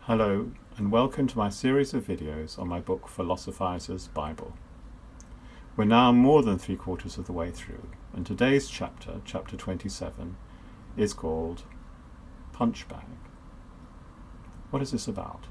Hello and welcome to my series of videos on my book Philosophizer's Bible. We're now more than 3/4 of the way through, and today's chapter, chapter 27, is called Punchbag. What is this about?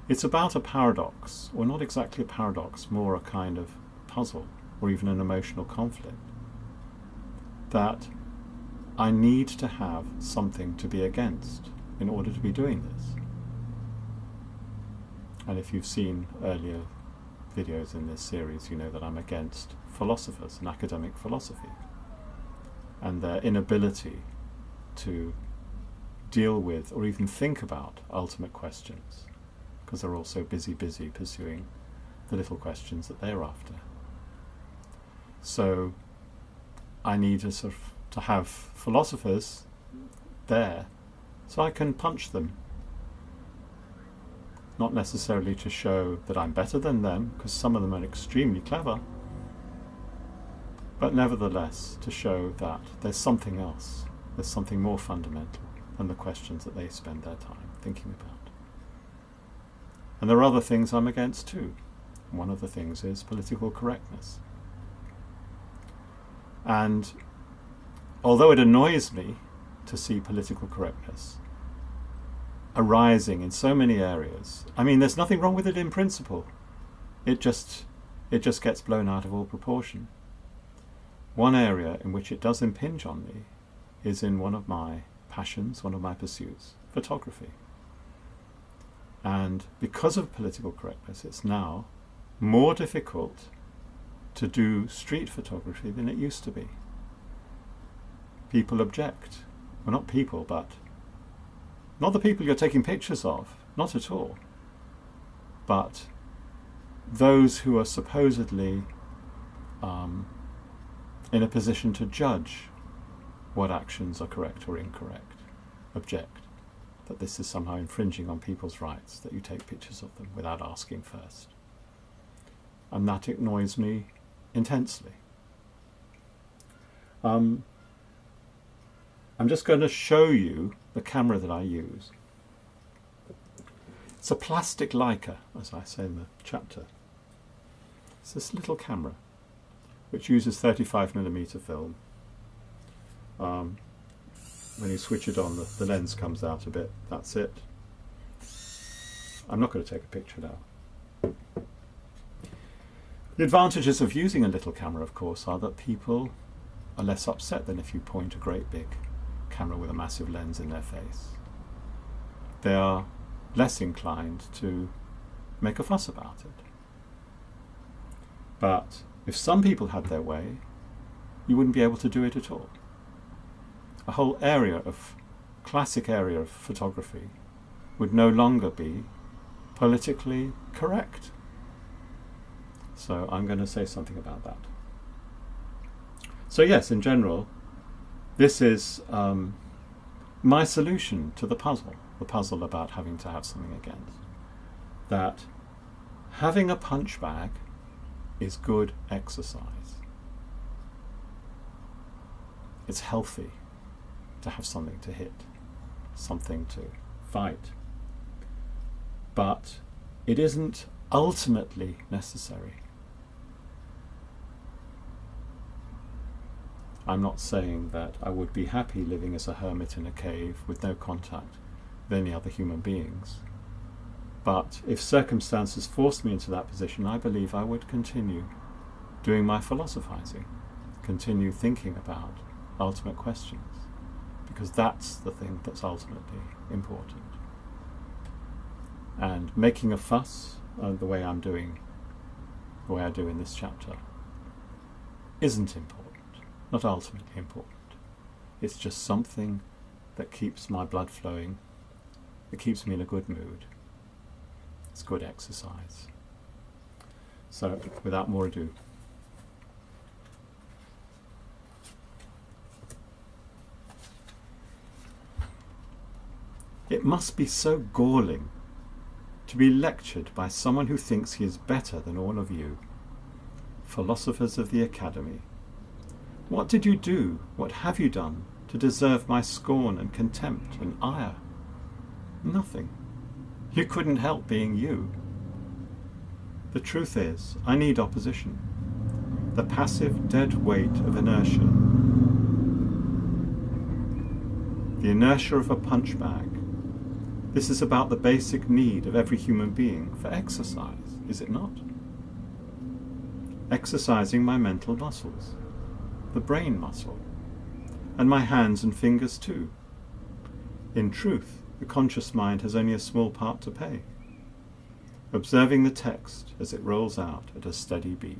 It's about a paradox, or not exactly a paradox, more a kind of puzzle or even an emotional conflict, that I need to have something to be against in order to be doing this. And if you've seen earlier videos in this series, you know that I'm against philosophers and academic philosophy and their inability to deal with or even think about ultimate questions, because they're all so busy pursuing the little questions that they're after. So I need to have philosophers there so I can punch them. Not necessarily to show that I'm better than them, because some of them are extremely clever, but nevertheless to show that there's something else, there's something more fundamental than the questions that they spend their time thinking about. And there are other things I'm against too. One of the things is political correctness. And although it annoys me to see political correctness arising in so many areas, I mean, there's nothing wrong with it in principle. It just gets blown out of all proportion. One area in which it does impinge on me is in one of my passions, one of my pursuits, photography. And because of political correctness, it's now more difficult to do street photography than it used to be. People object. Well, not people, but not the people you're taking pictures of, not at all, but those who are supposedly in a position to judge what actions are correct or incorrect, object that this is somehow infringing on people's rights, that you take pictures of them without asking first. And that annoys me intensely. I'm just going to show you the camera that I use. It's a plastic Leica, as I say in the chapter. It's this little camera which uses 35mm film. When you switch it on, the lens comes out a bit. That's it. I'm not going to take a picture now. The advantages of using a little camera, of course, are that people are less upset than if you point a great big camera with a massive lens in their face. They are less inclined to make a fuss about it. But if some people had their way, you wouldn't be able to do it at all. A whole classic area of photography would no longer be politically correct. So I'm going to say something about that. So yes, in general, this is my solution to the puzzle about having to have something against. That having a punch bag is good exercise. It's healthy to have something to hit, something to fight. But it isn't ultimately necessary. I'm not saying that I would be happy living as a hermit in a cave with no contact with any other human beings. But if circumstances forced me into that position, I believe I would continue doing my philosophizing, continue thinking about ultimate questions, because that's the thing that's ultimately important. And making a fuss, the way I do in this chapter, isn't important. Not ultimately important. It's just something that keeps my blood flowing, that keeps me in a good mood. It's good exercise. So, without more ado, it must be so galling to be lectured by someone who thinks he is better than all of you, philosophers of the Academy. What did you do? What have you done to deserve my scorn and contempt and ire? Nothing. You couldn't help being you. The truth is, I need opposition. The passive, dead weight of inertia. The inertia of a punch bag. This is about the basic need of every human being for exercise, is it not? Exercising my mental muscles, the brain muscle, and my hands and fingers too. In truth, the conscious mind has only a small part to play, observing the text as it rolls out at a steady beat.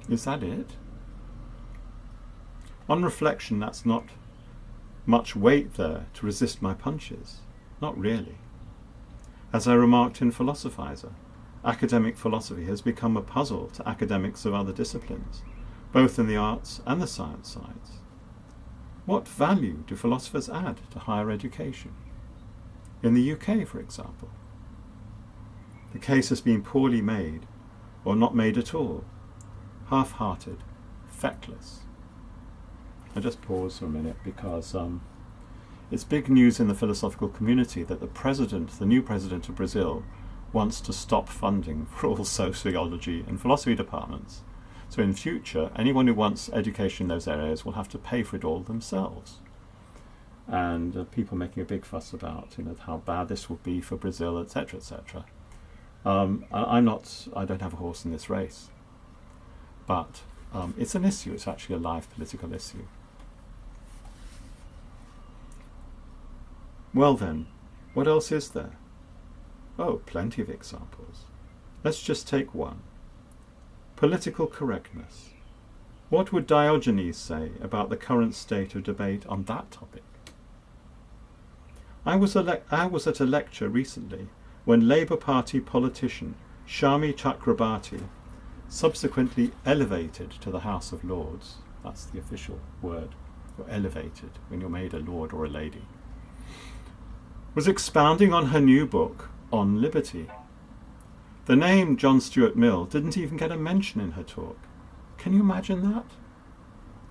Is that it? On reflection, that's not much weight there to resist my punches. Not really. As I remarked in Philosophizer, academic philosophy has become a puzzle to academics of other disciplines, both in the arts and the science sides. What value do philosophers add to higher education? In the UK, for example, the case has been poorly made, or not made at all, half-hearted, feckless. I just pause for a minute because it's big news in the philosophical community that the new president of Brazil, wants to stop funding for all sociology and philosophy departments. So in future, anyone who wants education in those areas will have to pay for it all themselves. And people making a big fuss about, how bad this will be for Brazil, etc., etc. I don't have a horse in this race, but it's an issue. It's actually a live political issue. Well then, what else is there? Oh, plenty of examples. Let's just take one. Political correctness. What would Diogenes say about the current state of debate on that topic? I was at a lecture recently when Labour Party politician Shami Chakrabarti, subsequently elevated to the House of Lords, that's the official word, you're elevated when you're made a lord or a lady, was expounding on her new book, On Liberty. The name John Stuart Mill didn't even get a mention in her talk. Can you imagine that?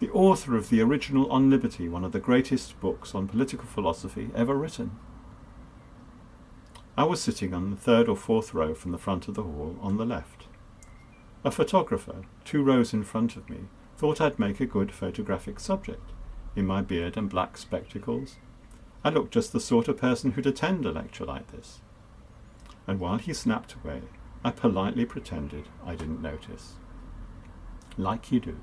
The author of the original On Liberty, one of the greatest books on political philosophy ever written. I was sitting on the third or fourth row from the front of the hall on the left. A photographer, 2 rows in front of me, thought I'd make a good photographic subject. In my beard and black spectacles, I looked just the sort of person who'd attend a lecture like this. And while he snapped away, I politely pretended I didn't notice. Like you do.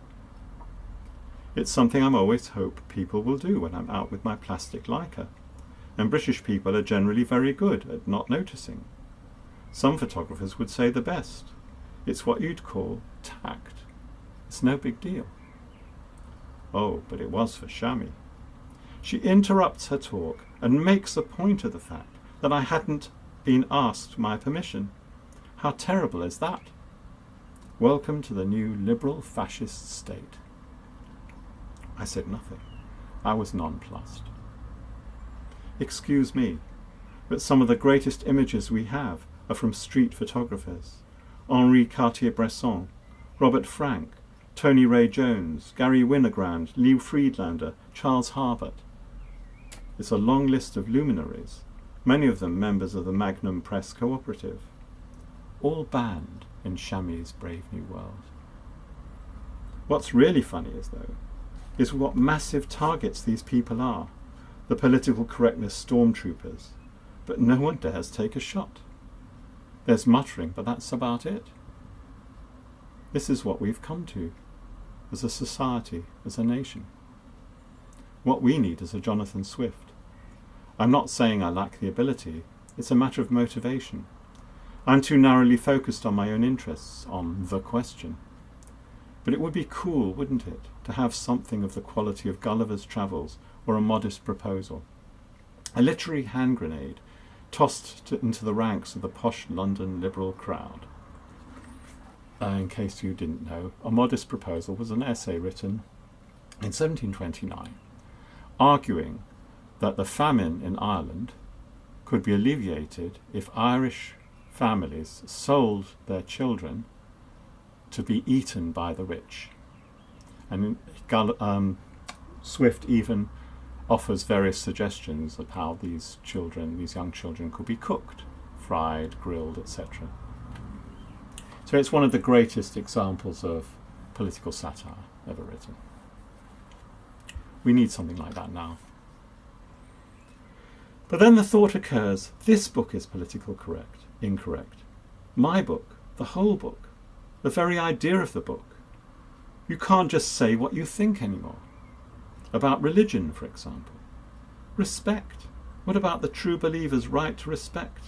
It's something I'm always hope people will do when I'm out with my plastic Leica. And British people are generally very good at not noticing. Some photographers would say the best. It's what you'd call tact. It's no big deal. Oh, but it was for Shami. She interrupts her talk and makes a point of the fact that I hadn't been asked my permission. How terrible is that? Welcome to the new liberal fascist state. I said nothing. I was nonplussed. Excuse me, but some of the greatest images we have are from street photographers. Henri Cartier-Bresson, Robert Frank, Tony Ray Jones, Gary Winogrand, Lee Friedlander, Charles Harbert. It's a long list of luminaries, many of them members of the Magnum Press Cooperative, all banned in Shami's Brave New World. What's really funny is what massive targets these people are, the political correctness stormtroopers, but no one dares take a shot. There's muttering, but that's about it. This is what we've come to, as a society, as a nation. What we need is a Jonathan Swift. I'm not saying I lack the ability, it's a matter of motivation. I'm too narrowly focused on my own interests, on the question. But it would be cool, wouldn't it, to have something of the quality of Gulliver's Travels or A Modest Proposal. A literary hand grenade tossed into the ranks of the posh London liberal crowd. In case you didn't know, A Modest Proposal was an essay written in 1729, arguing that the famine in Ireland could be alleviated if Irish families sold their children to be eaten by the rich. And Swift even offers various suggestions of how these young children could be cooked, fried, grilled, etc. So it's one of the greatest examples of political satire ever written. We need something like that now. But then the thought occurs, this book is politically incorrect. My book, the whole book, the very idea of the book. You can't just say what you think anymore. About religion, for example. Respect. What about the true believer's right to respect?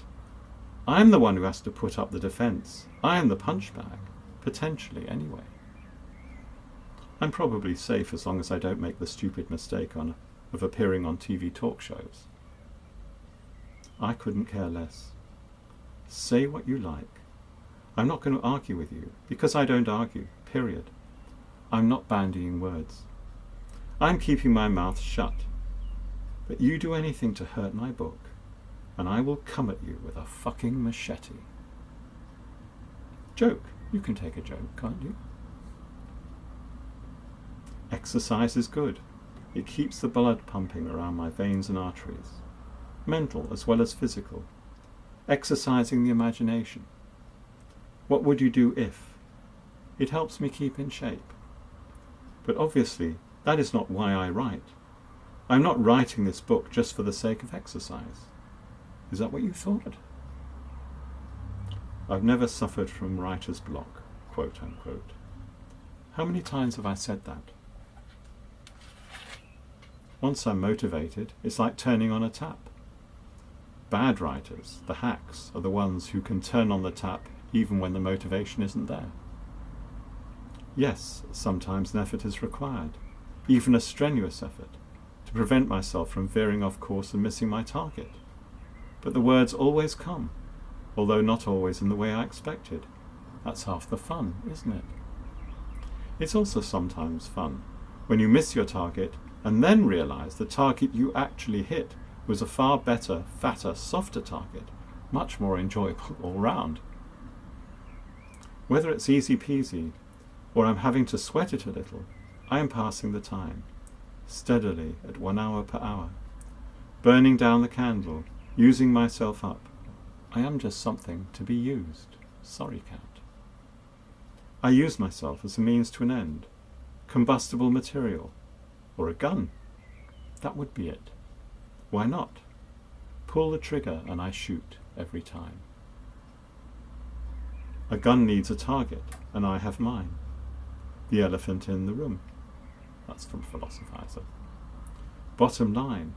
I'm the one who has to put up the defence. I am the punchbag, potentially anyway. I'm probably safe as long as I don't make the stupid mistake of appearing on TV talk shows. I couldn't care less. Say what you like. I'm not going to argue with you, because I don't argue, period. I'm not bandying words. I'm keeping my mouth shut. But you do anything to hurt my book, and I will come at you with a fucking machete. Joke. You can take a joke, can't you? Exercise is good. It keeps the blood pumping around my veins and arteries. Mental as well as physical. Exercising the imagination. What would you do if? It helps me keep in shape. But obviously, that is not why I write. I'm not writing this book just for the sake of exercise. Is that what you thought? I've never suffered from writer's block, quote unquote. How many times have I said that? Once I'm motivated, it's like turning on a tap. Bad writers, the hacks, are the ones who can turn on the tap even when the motivation isn't there. Yes, sometimes an effort is required, even a strenuous effort, to prevent myself from veering off course and missing my target. But the words always come, although not always in the way I expected. That's half the fun, isn't it? It's also sometimes fun when you miss your target and then realise the target you actually hit was a far better, fatter, softer target, much more enjoyable all round. Whether it's easy peasy, or I'm having to sweat it a little, I am passing the time, steadily at 1 hour per hour, burning down the candle, using myself up. I am just something to be used. Sorry, cat. I use myself as a means to an end, combustible material, or a gun. That would be it. Why not? Pull the trigger and I shoot every time. A gun needs a target, and I have mine. The elephant in the room. That's from Philosophizer. Bottom line,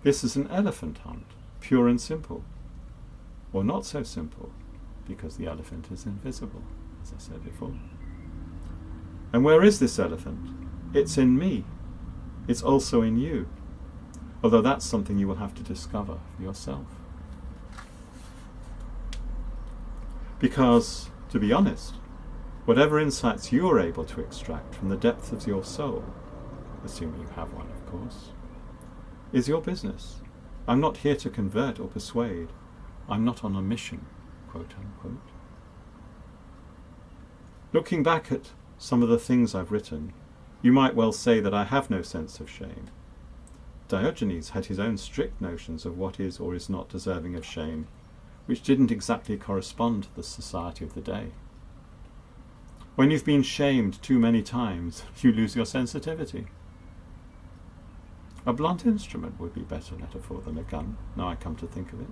this is an elephant hunt, pure and simple. Or not so simple, because the elephant is invisible, as I said before. And where is this elephant? It's in me. It's also in you. Although that's something you will have to discover for yourself. Because, to be honest, whatever insights you are able to extract from the depths of your soul, assuming you have one, of course, is your business. I'm not here to convert or persuade. I'm not on a mission, quote unquote. Looking back at some of the things I've written, you might well say that I have no sense of shame. Diogenes had his own strict notions of what is or is not deserving of shame, which didn't exactly correspond to the society of the day. When you've been shamed too many times, you lose your sensitivity. A blunt instrument would be a better metaphor than a gun, now I come to think of it.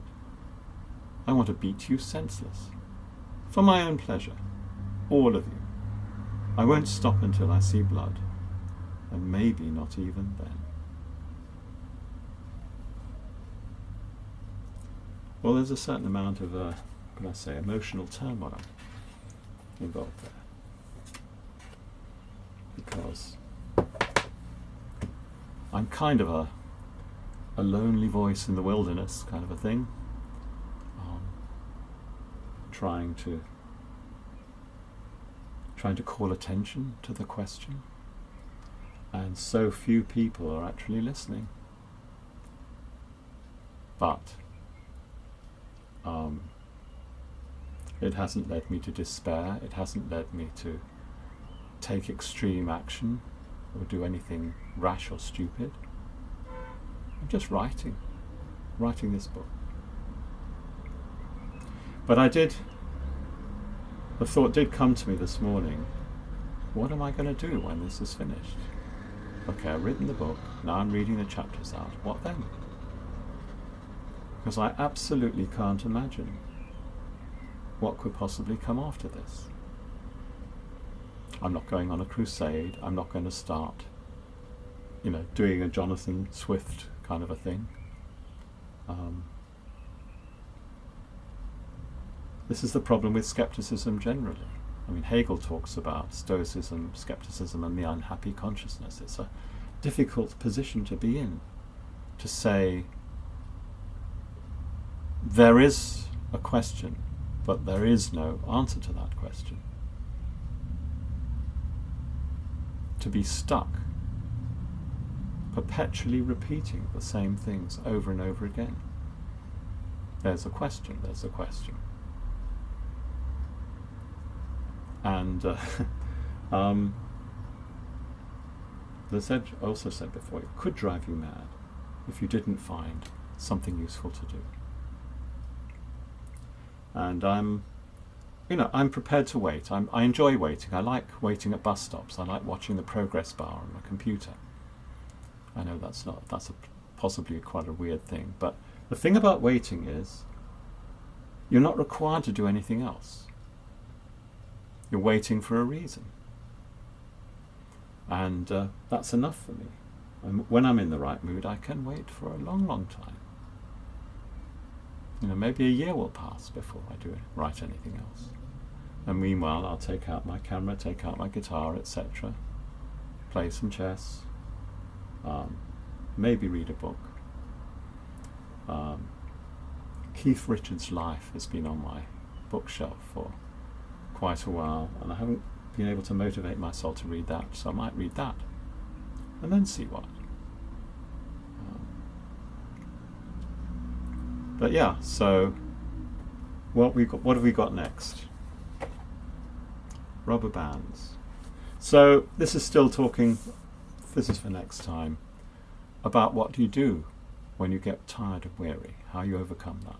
I want to beat you senseless. For my own pleasure. All of you. I won't stop until I see blood. And maybe not even then. Well, there's a certain amount of, emotional turmoil involved there. Because I'm kind of a lonely voice in the wilderness kind of a thing. Trying to call attention to the question. And so few people are actually listening. But it hasn't led me to despair. It hasn't led me to take extreme action or do anything rash or stupid. I'm just writing this book. But the thought did come to me this morning, what am I going to do when this is finished? Okay, I've written the book, now I'm reading the chapters out, what then? Because I absolutely can't imagine what could possibly come after this. I'm not going on a crusade, I'm not going to start, doing a Jonathan Swift kind of a thing. This is the problem with skepticism generally. I mean, Hegel talks about Stoicism, skepticism, and the unhappy consciousness. It's a difficult position to be in, to say there is a question, but there is no answer to that question. To be stuck, perpetually repeating the same things over and over again. There's a question, there's a question. And as I also said before, it could drive you mad if you didn't find something useful to do. And I'm prepared to wait. I enjoy waiting. I like waiting at bus stops. I like watching the progress bar on my computer. I know that's possibly quite a weird thing, but the thing about waiting is you're not required to do anything else. You're waiting for a reason. And that's enough for me. When I'm in the right mood, I can wait for a long, long time. Maybe a year will pass before I write anything else. And meanwhile, I'll take out my camera, take out my guitar, etc. Play some chess. Maybe read a book. Keith Richards' Life has been on my bookshelf for quite a while, and I haven't been able to motivate myself to read that, so I might read that and then see what. But yeah, so what have we got next? Rubber bands. So this is still talking, this is for next time, about what do you do when you get tired and weary, how you overcome that.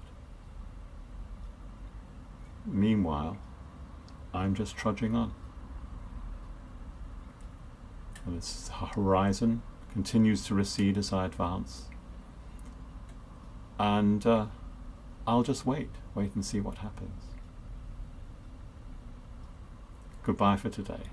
Meanwhile, I'm just trudging on. And this horizon continues to recede as I advance. And I'll just wait and see what happens. Goodbye for today.